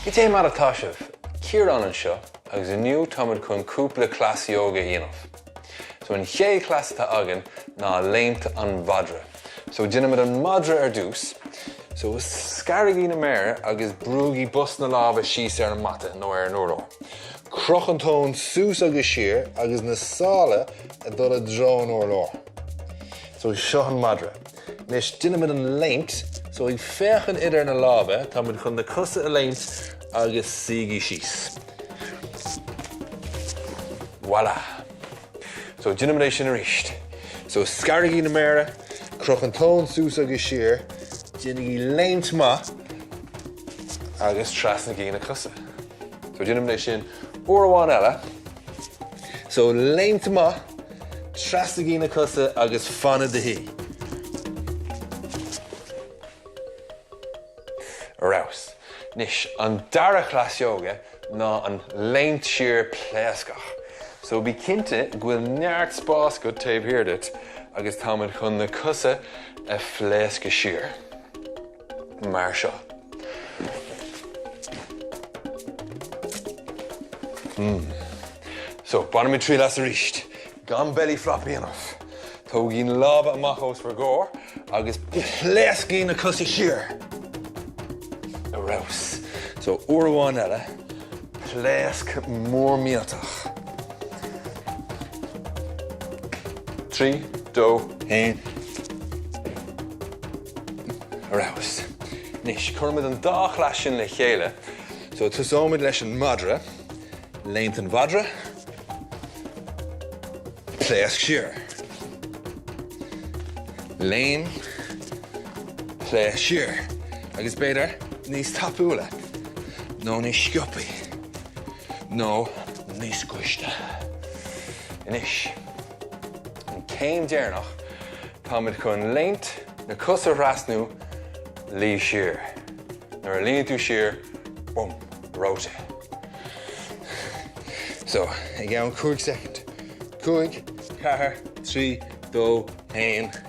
Ité mar atáisih, Ciarán an seo, agus iniu támad chun cúpla Cleas Ióga dhéanamh. So in ché clas tá agan ná léimt an mhadra. So dinamid an mhadra dús, so scarigí na mare agus brúgi bus na lába síos ar an mata nó ar an uró. Crochantón sús agus siar agus na sála a dul a drón or lár. So seo an mhadra. Nis dinamid an léimt, so ag féchan idir na lába támad chun na cusa a léimt agus sigí síos. Voilà. So dinamid sin a ríist. So scarigí na mare, crochantón sús agus siar, dinagí léimt ma agus trasnagí na cusa. So dinamid sin uairháin eile. So léimt ma, trasnagí na cusa agus fanna de hí. Raus. Nis an dara Cleas Ióga ná an léimt siar pléascadh. So bí cinnte ghuiil neart pléascadh taobh hirdit agus támad chun na cusa a pléascadh siar. Mar seo. So, banna trí las a ríist. Gan belly flop íanamh. Tógín lába amach os Fhearghusa agus pléascaí na cusa siar. A raus. So, uairháin eile, pléasc mór míaltach. 3, 2, 1. A raus. Nis, chuirmid an dá chleas sin le chéile. So, tusámid leis an mhadra, léimt an mhadra, pléasc siar. Léim, pléasc siar. Agus beidir, níos tapúla. nó níos sciupaí. nó níos cuiste. Inis. An céim déarnach, támad chun léimt na cusa rasnú lí siar. Nuair a líonn tú siar, bum, róte. So, ag ann 5 second. 5, 4, 3, 2, 1.